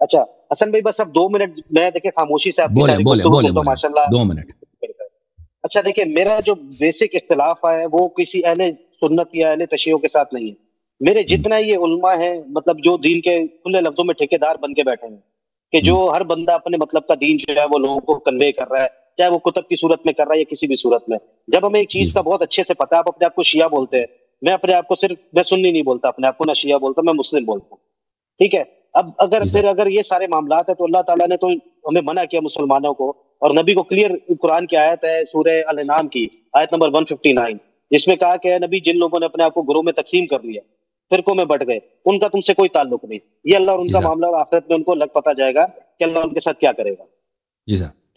اچھا حسن بھائی بس اب 2 منٹ میں دیکھیں خاموشی سے آپ کی ساری گفتگو کو ماشاء اللہ 2 منٹ. اچھا دیکھیں میرا جو بیسک اختلاف ہے وہ کسی اہل سنت یا اہل تشیعوں کے ساتھ نہیں ہے. میرے جتنا یہ علماء ہیں مطلب جو دین کے کھلے لفظوں میں ٹھیکیدار بن کے بیٹھے ہیں کہ جو ہر بندہ اپنے مطلب کا دین جو ہے وہ لوگوں کو کنوے کر رہا ہے, چاہے وہ کتب کی صورت میں کر رہا ہے یا کسی بھی صورت میں. جب ہمیں ایک چیز کا بہت اچھے سے پتا, آپ اپنے آپ کو شیعہ بولتے ہیں, میں اپنے آپ کو صرف میں سنی نہیں بولتا اپنے آپ کو, نہ شیعہ بولتا, میں مسلم بولتا ہوں, ٹھیک ہے. اب اگر یہ سارے معاملات ہیں تو اللہ تعالیٰ نے تو ہمیں منع کیا مسلمانوں کو, اور نبی کو کلیئر قرآن کی آیت ہے سورہ الانعام کی آیت نمبر 159 جس میں کہا کہ اے نبی جن لوگوں نے اپنے آپ کو گروہ میں تقسیم کر لیا, فرقوں میں بٹ گئے, ان کا تم سے کوئی تعلق نہیں. یہ اللہ اور ان کا معاملہ, اور آخرت میں ان کو لگ پتا جائے گا کہ اللہ ان کے ساتھ کیا کرے گا.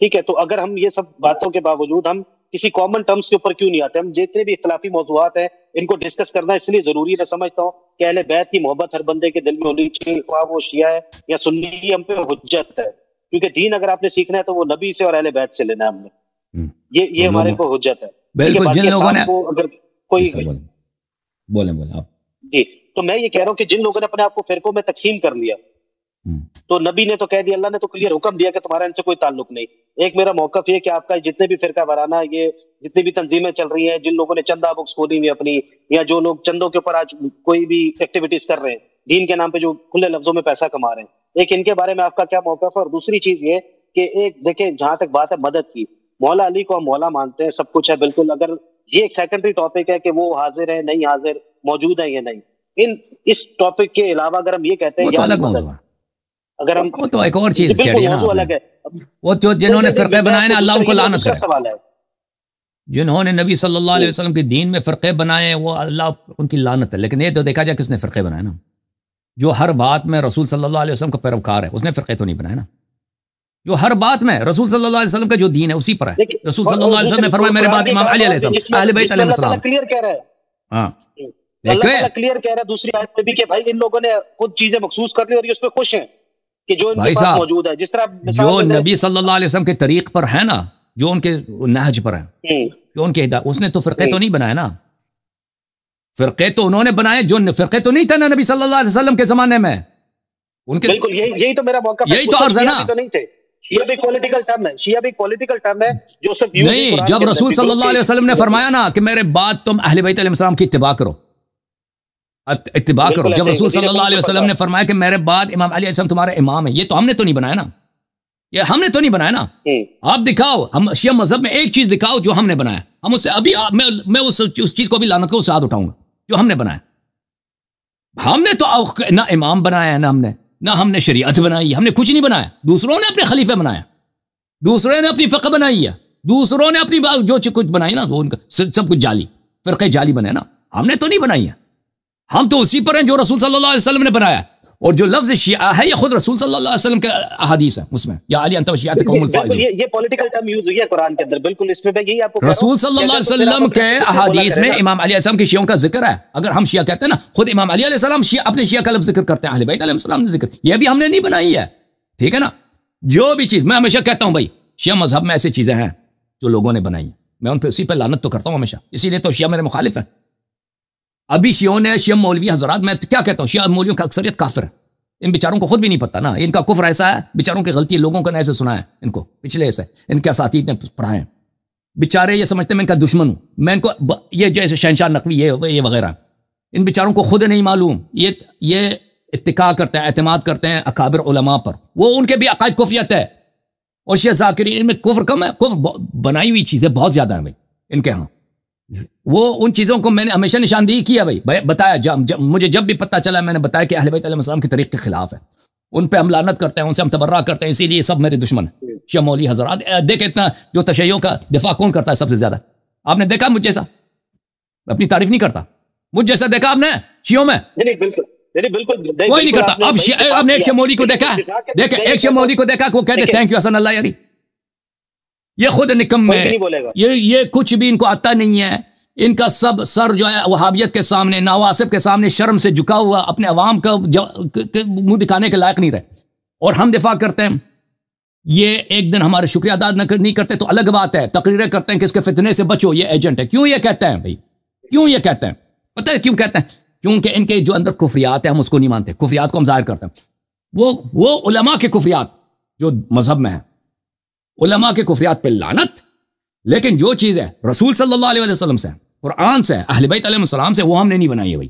ٹھیک ہے, تو اگر ہم یہ سب باتوں کے باوجود ہم کسی کامن ٹرمز کے اوپر کیوں نہیں آتے؟ ہم جتنے بھی اختلافی موضوعات ہیں ان کو ڈسکس کرنا اس لیے ضروری ہے. میں سمجھتا ہوں کہ اہل بیت کی محبت ہر بندے کے دل میں ہونی چاہیے, خواہ وہ شیعہ ہے یا سنی, ہم پہ حجت ہے. کیونکہ دین اگر آپ نے سیکھنا ہے تو وہ نبی سے اور اہل بیت سے لینا ہے ہم نے, یہ ہمارے کو حجت ہے. بالکل, جن لوگوں نے اگر کوئی بولیں آپ جی, تو میں یہ کہہ رہا ہوں کہ جن لوگوں نے اپنے آپ کو فرقوں میں تقسیم کر لیا تو نبی نے تو کہہ دیا, اللہ نے تو کلیئر حکم دیا کہ تمہارا ان سے کوئی تعلق نہیں. ایک میرا موقف یہ کہ آپ کا جتنے بھی فرقہ وارانہ یہ جتنی بھی تنظیمیں چل رہی ہیں, جن لوگوں نے چندہ بکس کھولی ہوئی اپنی, یا جو لوگ چندوں کے اوپر آج کوئی بھی ایکٹیویٹیز کر رہے ہیں دین کے نام پہ, جو کھلے لفظوں میں پیسہ کما رہے ہیں, ایک ان کے بارے میں آپ کا کیا موقف ہے؟ اور دوسری چیز یہ کہ ایک دیکھیں جہاں تک بات ہے مدد کی, مولا علی کو ہم مولا مانتے ہیں, سب کچھ ہے بالکل, اگر یہ ایک سیکنڈری ٹاپک ہے کہ وہ حاضر ہے نہیں حاضر, موجود ہے یا نہیں, اس ٹاپک کے علاوہ اگر ہم یہ کہتے ہیں اگر ہم وہ تو ایک اور چیز چڑھی ہے نا, وہ جو جنہوں نے فرقے بنائے نا اللہ ان کو لعنت کرے, جنہوں نے نبی صلی اللہ علیہ وسلم کے دین میں فرقے بنائے وہ اللہ ان کی لعنت ہے. لیکن یہ تو دیکھا جائے کس نے فرقے بنائے نا, جو ہر بات میں رسول صلی اللہ علیہ وسلم کا پیروکار ہے, اس نے فرقے تو نہیں بنائے نا. جو ہر بات میں رسول صلی اللہ علیہ وسلم کا جو دین ہے اسی پر ہے. رسول صلی اللہ علیہ وسلم نے فرمایا میرے بعد امام علی علیہ السلام, اہل بیت علیہ السلام. کلیئر کہہ رہا ہے, ہاں کلیئر کہہ رہا ہے دوسری آیت میں بھی کہ بھائی ان لوگوں نے خود چیزیں مخصوص کر لی اور یہ اس پہ خوش ہیں کہ جو ان کے پاس موجود ہے. جس طرح جو نبی صلی اللہ علیہ وسلم کے طریق پر ہے نا, جو ان کے نہج پر ہیں, جو ان کے ہدایت, اس نے تو فرقے تو نہیں بنائے نا. فرقے تو انہوں نے بنائے, جو فرقے تو نہیں تھے نا نبی صلی اللہ علیہ وسلم کے زمانے میں ان کے. بالکل یہی تو میرا موقع, یہی تو عرض ہے نا. شیعہ بھی پولیٹیکل ٹرم ہے, شیعہ بھی پولیٹیکل ٹرم ہے جو صرف نہیں. جب رسول صلی اللہ علیہ وسلم نے فرمایا نا کہ میرے بعد تم اہل بیت علیہ السلام کی اتباع کرو, جب رسول صلی اللہ علیہ وسلم نے فرمایا کہ میرے بعد امام علی علیہ السلام تمہارے امام ہیں, یہ تو ہم نے تو نہیں بنایا نا, یہ ہم نے تو نہیں بنایا نا. آپ دکھاؤ, ہم شیعہ مذہب میں ایک چیز دکھاؤ جو ہم نے بنایا, ہم اس سے ابھی میں اس چیز کو بھی لعنت کو اس سے ہاتھ اٹھاؤں گا جو ہم نے بنایا. ہم نے تو نہ امام بنایا ہے, نہ ہم نے شریعت بنائی, ہم نے کچھ نہیں بنایا. دوسروں نے اپنے خلیفے بنایا, دوسروں نے اپنی فقہ بنائی ہے, دوسروں نے اپنی جو کچھ بنائی نا وہ ان کا سب کچھ جعلی فرقے جعلی بنے نا. ہم نے تو نہیں بنائی ہے, ہم تو اسی پر ہیں جو رسول صلی اللہ علیہ وسلم نے بنایا. اور جو لفظ شیعہ ہے یہ خود رسول صلی اللہ علیہ وسلم کے احادیث ہیں, اس میں یا علی انت وشیعت قوم الفائزون, یہ پولیٹیکل ٹرم یوز ہوئی ہے قرآن کے اندر. بالکل اس میں یہی آپ کو رسول صلی اللہ علیہ وسلم کے احادیث میں امام علی علیہ السلام کے شیعوں کا ذکر ہے. اگر ہم شیعہ کہتے ہیں نا, خود امام علی علیہ السلام اپنے شیعہ کا لفظ ذکر کرتے ہیں, اہل بیت علیہ السلام نے ذکر, یہ بھی ہم نے نہیں بنائی ہے. ٹھیک ہے نا. جو بھی چیز میں ہمیشہ کہتا ہوں بھائی شیعہ مذہب میں ایسی چیزیں ہیں جو لوگوں نے بنائی ہیں, میں ان پہ اسی پہ لعنت تو کرتا ہوں ہمیشہ, اسی لیے تو شیعہ میرے مخالف ہیں. ابھی شیعوں نے, شیعہ مولوی حضرات, میں کیا کہتا ہوں, شیعہ مولویوں کا اکثریت کافر ہے. ان بیچاروں کو خود بھی نہیں پتہ نا, ان کا کفر ایسا ہے, بیچاروں کی غلطی لوگوں کو ایسے سنا ہے, ان کو پچھلے ایسے ان کے اساتید نے پڑھائے ہیں. بیچارے یہ سمجھتے ہیں میں ان کا دشمن ہوں, میں ان کو یہ جیسے شہنشاہ نقوی یہ وغیرہ, ان بیچاروں کو خود نہیں معلوم, یہ اتقاء کرتے ہیں, اعتماد کرتے ہیں اکابر علماء پر, وہ ان کے بھی عقائد کفریت ہے. اور شیعہ ذاکرین ان میں کفر کم ہے, کفر بنائی ہوئی چیزیں بہت زیادہ ہیں بھائی ان کے ہاں. وہ ان چیزوں کو میں نے ہمیشہ نشاندہی کیا بھائی, بتایا, مجھے جب بھی پتہ چلا میں نے بتایا کہ اہل بیت علیہ السلام کے طریق کے خلاف ہے, ان پہ ہم لعنت کرتے ہیں, ان سے ہم تبرہ کرتے ہیں, اسی لیے سب میرے دشمن ہیں. شیعہ مولوی حضرات دیکھ اتنا جو تشیع کا دفاع کون کرتا ہے سب سے زیادہ, آپ نے دیکھا مجھ جیسا, اپنی تعریف نہیں کرتا, مجھ جیسا دیکھا آپ نے شیعوں میں, کوئی نہیں کرتا. اب آپ نے ایک شیعہ مولوی کو دیکھا, دیکھیں ایک شیعہ مولوی کو دیکھا وہ کہتے تھینک یو حسن اللہ یاری, یہ خود نکم ہے, یہ کچھ بھی ان کو آتا نہیں ہے. ان کا سب سر جو ہے وہابیت کے سامنے, نواسب کے سامنے شرم سے جھکا ہوا, اپنے عوام کا منہ دکھانے کے لائق نہیں رہے, اور ہم دفاع کرتے ہیں. یہ ایک دن ہمارے شکریہ ادا نہیں کرتے تو الگ بات ہے, تقریریں کرتے ہیں کہ اس کے فتنے سے بچو, یہ ایجنٹ ہے. کیوں یہ کہتے ہیں بھائی, کیوں یہ کہتے ہیں, پتہ ہے کیوں کہتے ہیں؟ کیونکہ ان کے جو اندر کفریات ہیں ہم اس کو نہیں مانتے, کفریات کو ہم ظاہر کرتے ہیں. وہ علماء کے کفریات جو مذہب میں ہیں، علماء کے کفریات پہ لعنت، لیکن جو چیز ہے رسول صلی اللہ علیہ وسلم سے، قرآن سے، اہل بیت علیہ السلام سے، وہ ہم نے نہیں بنائی ہے بھائی.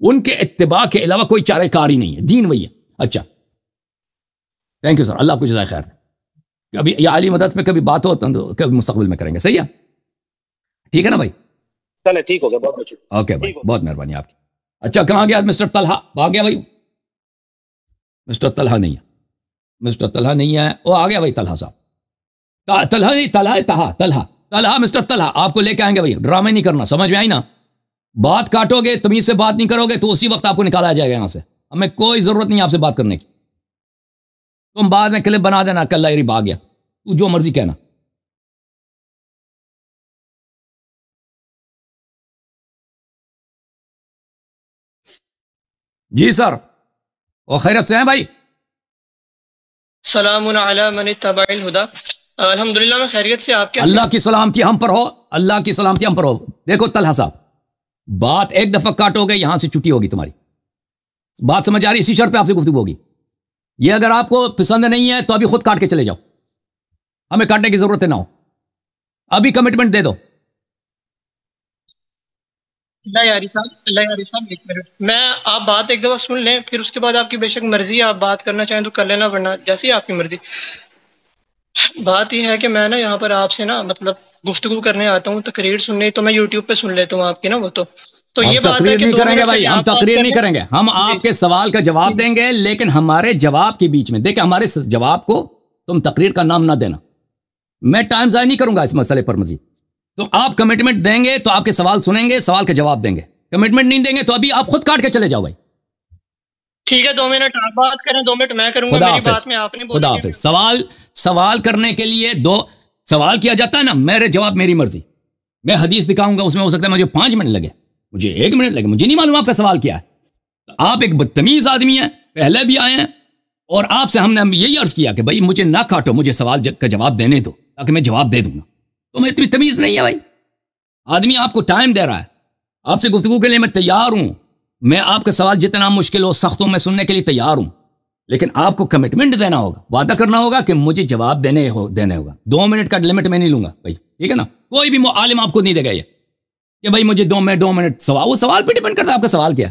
ان کے اتباع کے علاوہ کوئی چارہ کاری نہیں ہے، دین وہی ہے. اچھا تھینک یو سر، اللہ آپ کو جزائے خیر. کبھی یا علی مدد پہ کبھی بات ہو تو کبھی مستقبل میں کریں گے، صحیح ہے؟ ٹھیک ہے نا بھائی؟ چلے ٹھیک ہو گیا، بہت اچھا. اوکے بھائی، بہت مہربانی آپ کی. اچھا کہاں گیا مسٹر طلحہ؟ بھاگ گیا بھائی؟ مسٹر طلحہ نہیں ہے، مسٹر طلحہ نہیں ہے. وہ آ گیا بھائی طلحہ صاحب. طلحہ نہیں، طلحہ مسٹر طلحہ آپ کو لے کے آئیں گے بھائی. ڈرامے نہیں کرنا، سمجھ میں آئی نا؟ بات کاٹو گے، تمیز سے بات نہیں کرو گے تو اسی وقت آپ کو نکالا جائے گا یہاں سے. ہمیں کوئی ضرورت نہیں آپ سے بات کرنے کی. تم بعد میں کلپ بنا دینا کل لائری بھاگ گیا، تو جو مرضی کہنا. جی سر، وہ خیرت سے ہیں بھائی؟ سلام علی من اتبع الہدا. الحمدللہ میں خیریت سے. آپ کیسے؟ اللہ کی سلامتی ہم پر ہو، اللہ کی سلامتی ہم پر ہو. دیکھو طلحہ صاحب، بات ایک دفعہ کاٹو گے یہاں سے چھٹی ہوگی تمہاری. بات سمجھ آ رہی؟ اسی شرط پہ آپ سے گفتگو ہوگی. یہ اگر آپ کو پسند نہیں ہے تو ابھی خود کاٹ کے چلے جاؤ، ہمیں کاٹنے کی ضرورت نہ ہو. ابھی کمٹمنٹ دے دو. اللہ یاری صاحب ایک منٹ، میں آپ بات ایک دفعہ سن لیں، پھر اس کے بعد آپ کی بے شک مرضی ہے، آپ بات کرنا چاہیں تو کر لینا، ورنہ جیسی آپ کی مرضی. بات یہ ہے کہ میں نا یہاں پر آپ سے نا مطلب گفتگو کرنے آتا ہوں، تقریر سننے تو میں یوٹیوب پہ سن لیتا ہوں آپ کی نا. وہ تو ہم یہ بات ہے تقریر کہ نہیں 2 کریں گے منٹ بھائی، ہم تقریر نہیں کریں گے. ہم آپ کے سوال کا جواب دیں گے، لیکن ہمارے جواب کے بیچ میں دیکھیں، ہمارے جواب کو تم تقریر کا نام نہ دینا. میں ٹائم ضائع نہیں کروں گا اس مسئلے پر مزید. تو آپ کمٹمنٹ دیں گے تو آپ کے سوال سنیں گے، سوال کا جواب دیں گے. کمٹمنٹ نہیں دیں گے تو ابھی آپ خود کاٹ کے چلے جاؤ بھائی. ٹھیک ہے، 2 منٹ آپ بات کریں، 2 منٹ میں کروں گا. میری بات میں آپ نے خدا حافظ. سوال کرنے کے لیے 2 سوال کیا جاتا ہے نا، میرے جواب میری مرضی. میں حدیث دکھاؤں گا، اس میں ہو سکتا ہے مجھے 5 منٹ لگے، مجھے 1 منٹ لگے، مجھے نہیں معلوم آپ کا سوال کیا ہے. آپ ایک بدتمیز آدمی ہیں، پہلے بھی آئے ہیں، اور آپ سے ہم نے یہی عرض کیا کہ بھائی مجھے نہ کاٹو، مجھے سوال کا جواب دینے دو تاکہ میں جواب دے دوں گا. تو میں اتنی تمیز نہیں ہے بھائی. آدمی آپ کو ٹائم دے رہا ہے، آپ سے گفتگو کے لیے میں تیار ہوں. میں آپ کا سوال جتنا مشکل ہو، سخت ہو، میں سننے کے لیے تیار ہوں. لیکن آپ کو کمٹمنٹ دینا ہوگا، وعدہ کرنا ہوگا کہ مجھے جواب دینے ہوگا. 2 منٹ کا لمٹ میں نہیں لوں گا بھائی، ٹھیک ہے نا؟ کوئی بھی عالم آپ کو نہیں دے گا یہ کہ بھائی مجھے 2 منٹ وہ سوال پہ ڈیپینڈ کرتا ہے آپ کا سوال کیا.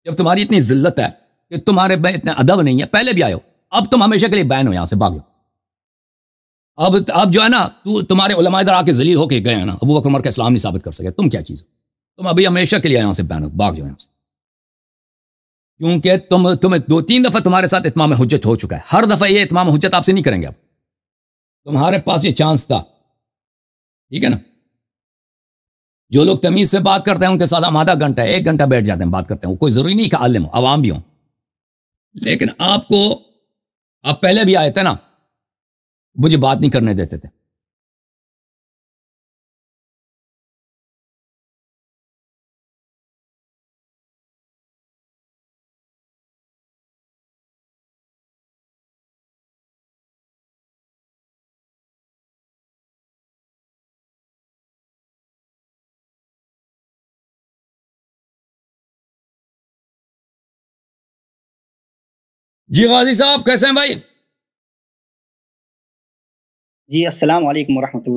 جب تمہاری اتنی ذلت ہے کہ تمہارے اتنا ادب نہیں ہے، پہلے بھی آئے ہو، اب تم ہمیشہ کے لیے بین ہو، یہاں سے بھاگو. اب جو ہے نا، تمہارے علماء ادھر آ کے ذلیل ہو کے گئے ہیں نا، ابو بکر عمر کا اسلام نہیں ثابت کر سکے، تم کیا چیز ہو؟ تم ابھی ہمیشہ کے لیے یہاں سے بین ہو، بھاگ جاؤ یہاں سے. کیونکہ تمہیں 2-3 دفعہ تمہارے ساتھ اتمام حجت ہو چکا ہے. ہر دفعہ یہ اتمام حجت آپ سے نہیں کریں گے. اب تمہارے پاس یہ چانس تھا، ٹھیک ہے نا؟ جو لوگ تمیز سے بات کرتے ہیں ان کے ساتھ ہم آدھا گھنٹہ 1 گھنٹہ بیٹھ جاتے ہیں، بات کرتے ہیں. وہ کوئی ضروری نہیں کہ عالم ہو، عوام بھی ہوں. لیکن آپ پہلے بھی آئے تھے نا، مجھے بات نہیں کرنے دیتے تھے. جی غازی صاحب کیسے ہیں بھائی؟ جی السلام علیکم ورحمۃ اللہ.